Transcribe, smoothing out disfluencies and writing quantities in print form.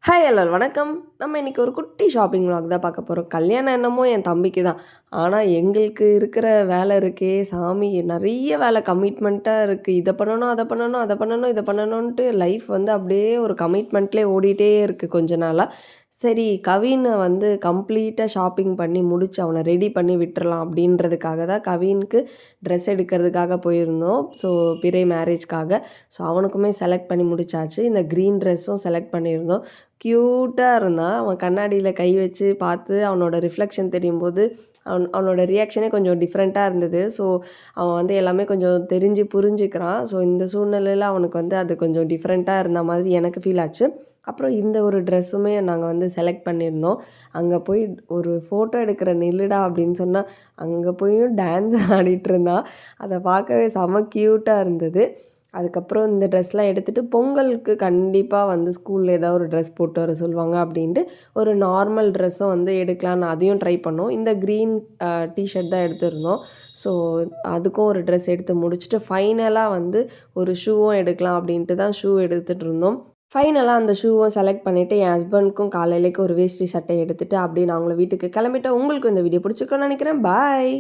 Hi எல்லோரும் வணக்கம். நம்ம இன்னைக்கு ஒரு குட்டி ஷாப்பிங் விளாக் தான் பார்க்க போறோம். கல்யாணம் என்னமோ என் தம்பிக்கு தான். ஆனா எங்களுக்கு இருக்கிற வேலை இருக்கே சாமி! நெறைய வேலை கமிட்மெண்ட்டா இருக்கு. இத பண்ணணும், அத பண்ணணும், அத பண்ணணும், இத பண்ணணுன்ட்டு லைஃப் வந்து அப்படியே ஒரு கமிட்மெண்ட்லயே ஓடிட்டே இருக்கு கொஞ்ச நாளா. சரி கவின வந்து கம்ப்ளீட்டா ஷாப்பிங் பண்ணி முடிச்சு அவன ரெடி பண்ணி விட்டுறலாம் அப்படின்றதுக்காக தான் கவினுக்கு ட்ரெஸ் எடுக்கிறதுக்காக போயிருந்தோம். ஸோ பிறை மேரேஜ்க்காக. ஸோ அவனுக்குமே செலக்ட் பண்ணி முடிச்சாச்சு. இந்த க்ரீன் ட்ரெஸ்ஸும் செலக்ட் பண்ணியிருந்தோம். க்யூட்டா இருந்தான். அவன் கண்ணாடியில கை வச்சு பார்த்து அவனோட ரிஃப்ளெக்ஷன் தெரியும்போது, அவனோட ரியாக்ஷனே கொஞ்சம் டிஃப்ரெண்ட்டா இருந்தது. ஸோ அவன் வந்து எல்லாமே கொஞ்சம் தெரிஞ்சு புரிஞ்சுக்கிறான். ஸோ இந்த சூழ்நிலையில அவனுக்கு வந்து அது கொஞ்சம் டிஃப்ரெண்ட்டா இருந்த மாதிரி எனக்கு ஃபீல் ஆச்சு. அப்புறம் இந்த ஒரு ட்ரெஸ்ஸுமே நாங்க வந்து செலக்ட் பண்ணியிருந்தோம். அங்க போய் ஒரு ஃபோட்டோ எடுக்கிற நில்லுடா அப்படின்னு சொன்னா, அங்க போயும் டான்ஸ் ஆடிட்டுருந்தான். அத பார்க்கவே செம க்யூட்டா இருந்தது. அதுக்கப்புறம் இந்த ட்ரெஸ்லாம் எடுத்துட்டு பொங்கலுக்கு கண்டிப்பா வந்து ஸ்கூல்ல ஏதாவது ஒரு ட்ரெஸ் போட்டு வர சொல்லுவாங்க அப்படின்ட்டு, ஒரு நார்மல் ட்ரெஸ்ஸும் வந்து எடுக்கலான்னு அதையும் ட்ரை பண்ணோம். இந்த க்ரீன் டீ ஷர்ட் தான் எடுத்திருந்தோம். ஸோ அதுக்கும் ஒரு ட்ரெஸ் எடுத்து முடிச்சுட்டு, ஃபைனலா வந்து ஒரு ஷூவும் எடுக்கலாம் அப்படின்ட்டு தான் ஷூ எடுத்துட்டு இருந்தோம். ஃபைனலா அந்த ஷூவும் செலக்ட் பண்ணிட்டு, என் ஹஸ்பண்ட்க்கும் காலையிலேக்கு ஒரு வேஷ்டி சட்டை எடுத்துட்டு, அப்படியே நாங்களும் வீட்டுக்கு கிளம்பிட்டோம். உங்களுக்கும் இந்த வீடியோ பிடிச்சிருக்கும்னு நெனைக்கிறேன். பாய்.